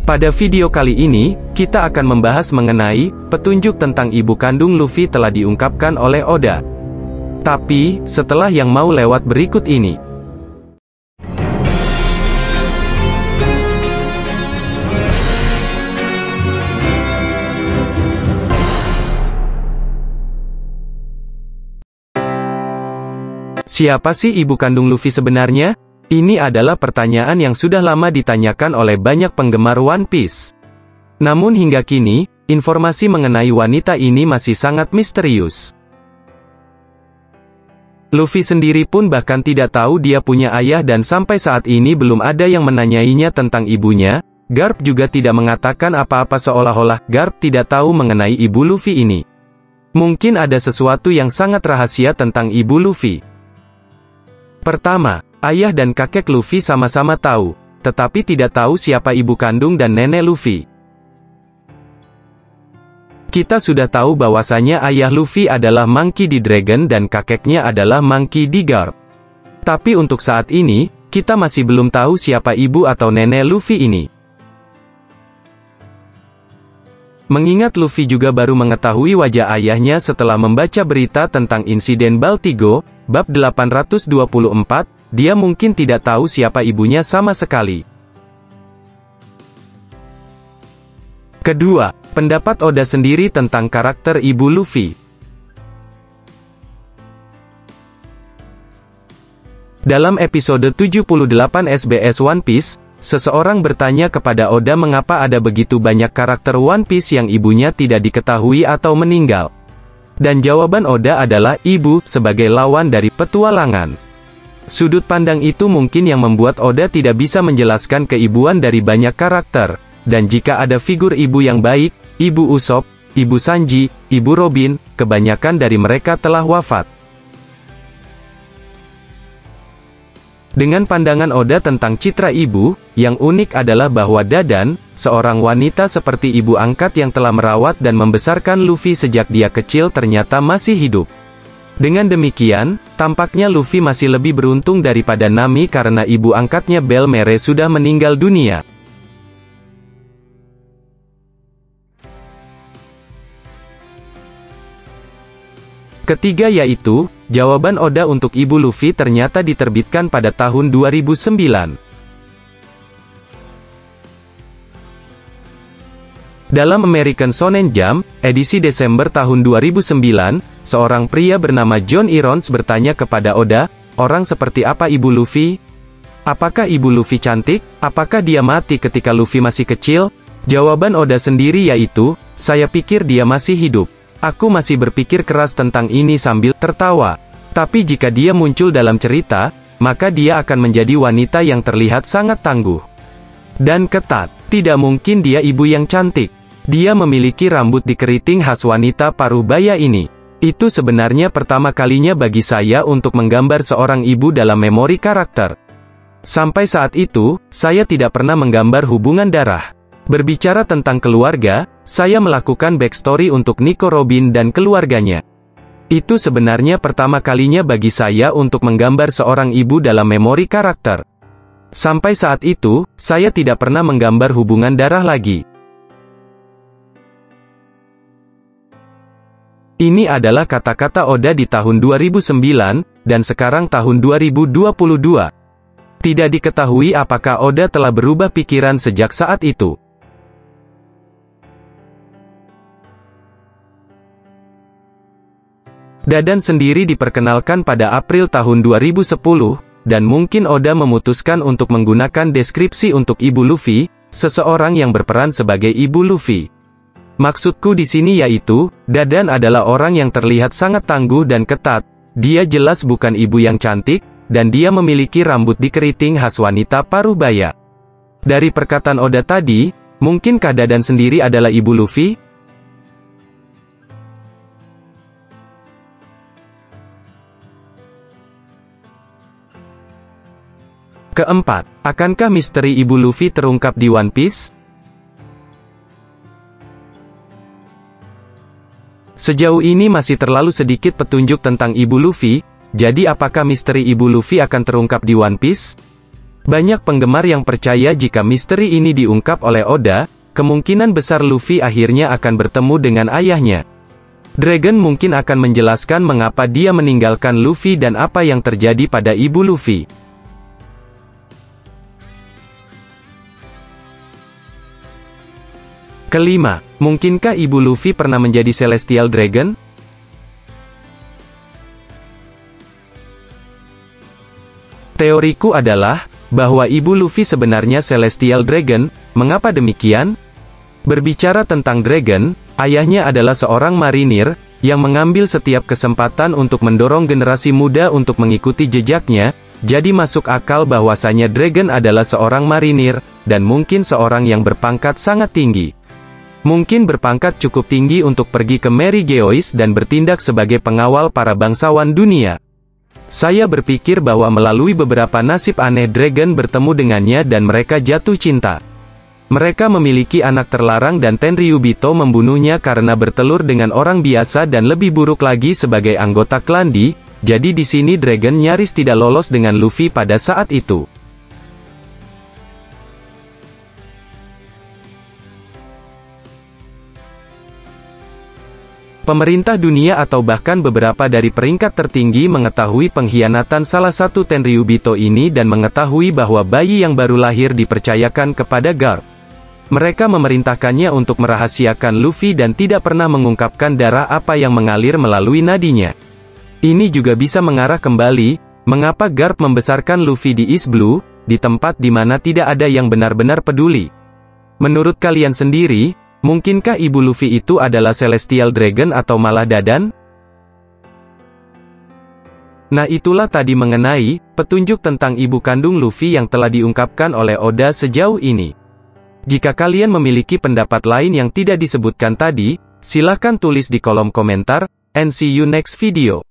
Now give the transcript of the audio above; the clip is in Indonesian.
Pada video kali ini, kita akan membahas mengenai petunjuk tentang ibu kandung Luffy telah diungkapkan oleh Oda. Tapi, setelah yang mau lewat berikut ini. Siapa sih ibu kandung Luffy sebenarnya? Ini adalah pertanyaan yang sudah lama ditanyakan oleh banyak penggemar One Piece. Namun hingga kini, informasi mengenai wanita ini masih sangat misterius. Luffy sendiri pun bahkan tidak tahu dia punya ayah dan sampai saat ini belum ada yang menanyainya tentang ibunya. Garp juga tidak mengatakan apa-apa seolah-olah Garp tidak tahu mengenai ibu Luffy ini. Mungkin ada sesuatu yang sangat rahasia tentang ibu Luffy. Pertama, ayah dan kakek Luffy sama-sama tahu, tetapi tidak tahu siapa ibu kandung dan nenek Luffy. Kita sudah tahu bahwasanya ayah Luffy adalah Monkey D. Dragon dan kakeknya adalah Monkey D. Garp. Tapi untuk saat ini, kita masih belum tahu siapa ibu atau nenek Luffy ini. Mengingat Luffy juga baru mengetahui wajah ayahnya setelah membaca berita tentang insiden Baltigo, bab 824, dia mungkin tidak tahu siapa ibunya sama sekali. Kedua, pendapat Oda sendiri tentang karakter ibu Luffy. Dalam episode 78 SBS One Piece, seseorang bertanya kepada Oda mengapa ada begitu banyak karakter One Piece yang ibunya tidak diketahui atau meninggal. Dan jawaban Oda adalah ibu sebagai lawan dari petualangan. Sudut pandang itu mungkin yang membuat Oda tidak bisa menjelaskan keibuan dari banyak karakter. Dan jika ada figur ibu yang baik, ibu Usopp, ibu Sanji, ibu Robin, kebanyakan dari mereka telah wafat. Dengan pandangan Oda tentang citra ibu, yang unik adalah bahwa Dadan, seorang wanita seperti ibu angkat yang telah merawat dan membesarkan Luffy sejak dia kecil ternyata masih hidup. Dengan demikian, tampaknya Luffy masih lebih beruntung daripada Nami karena ibu angkatnya Bell Mere sudah meninggal dunia. Ketiga yaitu, jawaban Oda untuk ibu Luffy ternyata diterbitkan pada tahun 2009. Dalam American Shonen Jump, edisi Desember tahun 2009, seorang pria bernama John Irons bertanya kepada Oda, orang seperti apa ibu Luffy? Apakah ibu Luffy cantik? Apakah dia mati ketika Luffy masih kecil? Jawaban Oda sendiri yaitu, saya pikir dia masih hidup. Aku masih berpikir keras tentang ini sambil tertawa. Tapi jika dia muncul dalam cerita, maka dia akan menjadi wanita yang terlihat sangat tangguh dan ketat. Tidak mungkin dia ibu yang cantik. Dia memiliki rambut dikeriting khas wanita paruh baya ini. Itu sebenarnya pertama kalinya bagi saya untuk menggambar seorang ibu dalam memori karakter. Sampai saat itu, saya tidak pernah menggambar hubungan darah. Berbicara tentang keluarga, saya melakukan backstory untuk Nico Robin dan keluarganya. Itu sebenarnya pertama kalinya bagi saya untuk menggambar seorang ibu dalam memori karakter. Sampai saat itu, saya tidak pernah menggambar hubungan darah lagi. Ini adalah kata-kata Oda di tahun 2009, dan sekarang tahun 2022. Tidak diketahui apakah Oda telah berubah pikiran sejak saat itu. Dadan sendiri diperkenalkan pada April tahun 2010, dan mungkin Oda memutuskan untuk menggunakan deskripsi untuk ibu Luffy, seseorang yang berperan sebagai ibu Luffy. Maksudku di sini yaitu, Dadan adalah orang yang terlihat sangat tangguh dan ketat. Dia jelas bukan ibu yang cantik, dan dia memiliki rambut dikeriting khas wanita paruh baya. Dari perkataan Oda tadi, mungkinkah Dadan sendiri adalah ibu Luffy? Keempat, akankah misteri ibu Luffy terungkap di One Piece? Sejauh ini masih terlalu sedikit petunjuk tentang ibu Luffy, jadi apakah misteri ibu Luffy akan terungkap di One Piece? Banyak penggemar yang percaya jika misteri ini diungkap oleh Oda, kemungkinan besar Luffy akhirnya akan bertemu dengan ayahnya. Dragon mungkin akan menjelaskan mengapa dia meninggalkan Luffy dan apa yang terjadi pada ibu Luffy. Kelima, mungkinkah ibu Luffy pernah menjadi Celestial Dragon? Teoriku adalah, bahwa ibu Luffy sebenarnya Celestial Dragon. Mengapa demikian? Berbicara tentang Dragon, ayahnya adalah seorang marinir, yang mengambil setiap kesempatan untuk mendorong generasi muda untuk mengikuti jejaknya, jadi masuk akal bahwasanya Dragon adalah seorang marinir, dan mungkin seorang yang berpangkat sangat tinggi. Mungkin berpangkat cukup tinggi untuk pergi ke Mary Geoise dan bertindak sebagai pengawal para bangsawan dunia. Saya berpikir bahwa melalui beberapa nasib aneh Dragon bertemu dengannya dan mereka jatuh cinta. Mereka memiliki anak terlarang dan Tenryubito membunuhnya karena bertelur dengan orang biasa dan lebih buruk lagi sebagai anggota klan D, jadi di sini Dragon nyaris tidak lolos dengan Luffy pada saat itu. Pemerintah dunia atau bahkan beberapa dari peringkat tertinggi mengetahui pengkhianatan salah satu Tenryubito ini dan mengetahui bahwa bayi yang baru lahir dipercayakan kepada Garp. Mereka memerintahkannya untuk merahasiakan Luffy dan tidak pernah mengungkapkan darah apa yang mengalir melalui nadinya. Ini juga bisa mengarah kembali, mengapa Garp membesarkan Luffy di East Blue, di tempat di mana tidak ada yang benar-benar peduli. Menurut kalian sendiri, mungkinkah ibu Luffy itu adalah Celestial Dragon atau malah Dadan? Nah itulah tadi mengenai petunjuk tentang ibu kandung Luffy yang telah diungkapkan oleh Oda sejauh ini. Jika kalian memiliki pendapat lain yang tidak disebutkan tadi, silahkan tulis di kolom komentar, and see you next video.